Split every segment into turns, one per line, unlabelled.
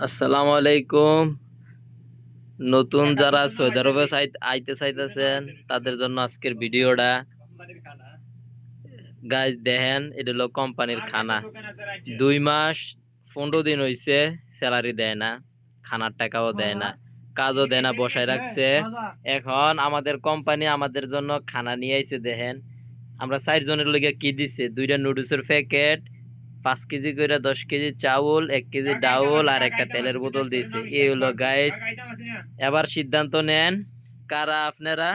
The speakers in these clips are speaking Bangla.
আসসালামু আলাইকুম। নতুন যারা সৌদি আরবে আইতে চাইতেছেন তাদের জন্য আজকের ভিডিওটা। গাইজ দেখেন, এটা হলো কোম্পানির খানা। 2 মাস 15 দিন হইছে, স্যালারি দেয় না, খানার টাকাও দেয় না, কাজও দেয় না, বসায় রাখছে। এখন আমাদের কোম্পানি আমাদের জন্য খানা নিয়ে আইছে। দেখেন, আমরা 4 জনের লগে কি দিছে: 2টা নুডলসের প্যাকেট, 5 কেজি করে 10 কেজি চাউল, 1 কেজি ডাউল আর একটা তেলের বোতল দিয়েছে। এই হলো গাইস। এবার সিদ্ধান্ত নেন, কারা আপনারা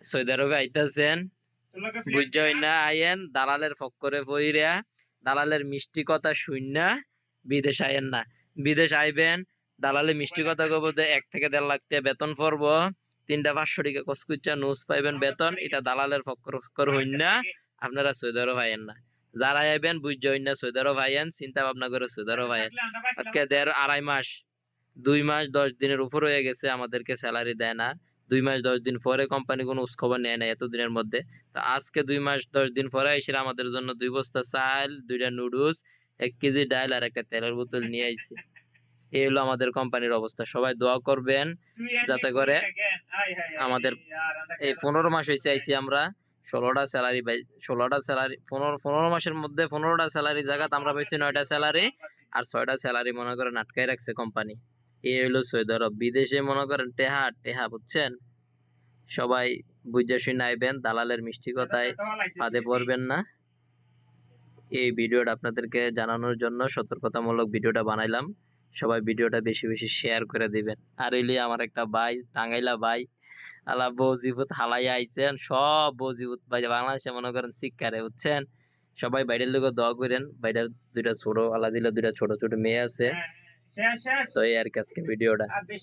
সৌদি আরবে আইতাছেন, বুঝছই না আইয়েন দালালের ফক্করে পইরা, দালালের মিষ্টি কথা শুননা বিদেশ আইয়েন না। বিদেশ আইবেন, দালালে মিষ্টি কথা কব, 1 থেকে 1.5 লাখ টাকা বেতন পড়বো, 3টা 500 টাকা কসকুচ্চা নুস পাইবেন বেতন। এটা দালালের ফক্কর হইন না, আপনারা সৌদি আরব আইয়েন না। যারা আইবেন বুঝছই না সৌদি আরব আইয়েন, চিন্তা ভাবনা করে সৌদি আরব আইয়েন। আজকে 1.5 মাস 2 মাস 10 দিনের উপর হয়ে গেছে, আমাদেরকে স্যালারি দেয় না। 2 মাস 10 দিন পরে কোম্পানি কোনো খবর নেয় না এতদিনের মধ্যে। তো আজকে 2 মাস 10 দিন পরে এসে আমাদের জন্য 2 বস্তা চাল, 2টা নুডলস, 1 কেজি ডাল আর একটা তেলের বোতল নিয়ে আইছে। এই হলো আমাদের কোম্পানির অবস্থা। সবাই দোয়া করবেন যাতে করে আমাদের এই 15 মাস হয়েছে আইছি আমরা, 16টা স্যালারি পাই। 16টা স্যালারি 15 মাসের মধ্যে 15টা স্যালারি জায়গাতে আমরা পাইছি 9টা স্যালারি, আর 6টা স্যালারি মনে করেন আটকাই রাখছে কোম্পানি। এই হলো সৌদি আরব। বিদেশে মনে করেন টেহা টেহা, বুঝছেন? সবাই বুঝে শুনে আইবেন, দালালের মিষ্টি কথায় ফাঁদে পড়বেন না। এই ভিডিওটা আপনাদেরকে জানানোর জন্য সতর্কতামূলক ভিডিওটা বানাইলাম। সবাই ভিডিওটা বেশি বেশি শেয়ার করে দিবেন। আর এলি আমার একটা ভাই, টাঙ্গাইলা ভাই, আলা বজিবুত হালাইয়া আইছেন। সব বজিবুত ভাই বাংলাদেশে মনে করেন শিক্ষারে, বুঝছেন? সবাই বাইরের লোক দোয়া করেন। বাইরের 2টা ছোট আলা দিলে, 2টা ছোট ছোট মেয়ে আছে। তো এই আর কি আজকে ভিডিওটা।